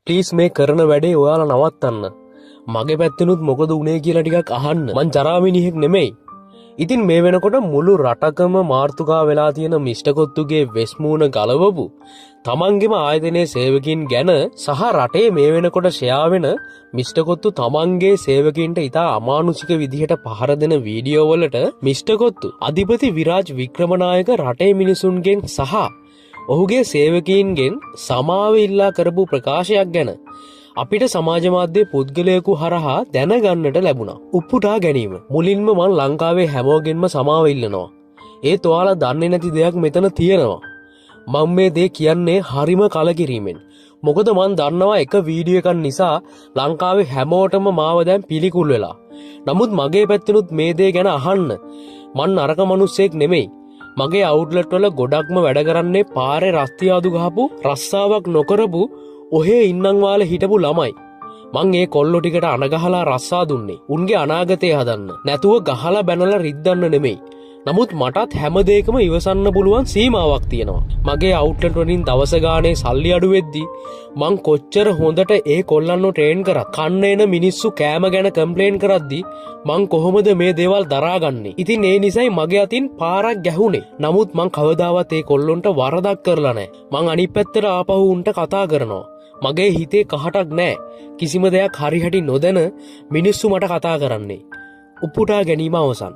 Please මේ කරන වැඩේ ඔයාලා නවත්තන්න. මගේ පැත්තෙනුත් මොකද උනේ කියලා ටිකක් අහන්න. මං ජරාමිනිහෙක් නෙමෙයි. ඉතින් මේ වෙනකොට මුළු රටකම මාර්තුකා වෙලා තියෙන මිස්ටර් කොත්තුගේ වෙස්මූණ ගලවපු තමන්ගේම ආයතනයේ සේවකින් ගැන සහ රටේ මේ වෙනකොට ෂෙයා වෙන මිස්ටර් කොත්තු තමන්ගේ සේවකින්ට ඉතා අමානුෂික විදිහට පහර දෙන වීඩියෝ වලට මිස්ටර් කොත්තු අධිපති විරාජ් වික්‍රමනායක රටේ මිනිසුන්ගෙන් සහ ඔහුගේ සේවකීන්ගෙන් සමාව ඉල්ලා කරපු ප්‍රකාශයක් ගැන අපිට සමාජ මාධ්‍ය පුද්ගලයෙකු හරහා දැනගන්නට ලැබුණා. උපුටා ගැනීම. මුලින්ම මං ලංකාවේ හැමෝගෙන්ම සමාව ඉල්ලනවා. ඒත් ඔයාලා දන්නේ නැති දෙයක් මෙතන තියෙනවා. මම මේ දේ කියන්නේ හරිම කලකිරීමෙන්. මොකද මං දන්නවා එක වීඩියෝ එකක් නිසා ලංකාවේ හැමෝටම මාව දැන් පිළිකුල් වෙලා. නමුත් මගේ පැත්තෙනුත් මේ දේ ගැන අහන්න. මං නරක මිනිස්සෙක් නෙමෙයි. මගේ අවුට්ලට් වල ගොඩක්ම වැඩ කරන්නේ පාරේ රස්තියාදු ගහපු රස්සාවක් නොකරපු ඔහේ ඉන්නම් වාල හිටපු ළමයි. මං ඒ කොල්ලෝ ටිකට අනගහලා රස්සා දුන්නේ. උන්ගේ අනාගතය හදන්න. නැතුව ගහලා බැනලා රිද්දන්න නෙමෙයි. නමුත් මටත් හැම දෙයකම ඉවසන්න පුළුවන් සීමාවක් තියෙනවා. මගේ අවුට්ලට් වලින් දවස ගානේ සල්ලි අඩු වෙද්දි මං කොච්චර හොඳට ඒ කොල්ලන්ව ට්‍රේන් කරත් කන්න එන මිනිස්සු කෑම ගැන කම්ප්ලේන් කරද්දි මං කොහොමද මේ දේවල් දරාගන්නේ? ඉතින් ඒ නිසයි මගේ අතින් පාරක් ගැහුනේ. නමුත් මං කවදාවත් ඒ කොල්ලොන්ට වරදක් කරලා නැහැ. මං අනිත් පැත්තට ආපහු උන්ට කතා කරනවා. මගේ හිතේ කහටක් නෑ. කිසිම දෙයක් හරි හැටි නොදැන මිනිස්සු මට කතා කරන්නේ. උපුටා ගැනීම අවසන්.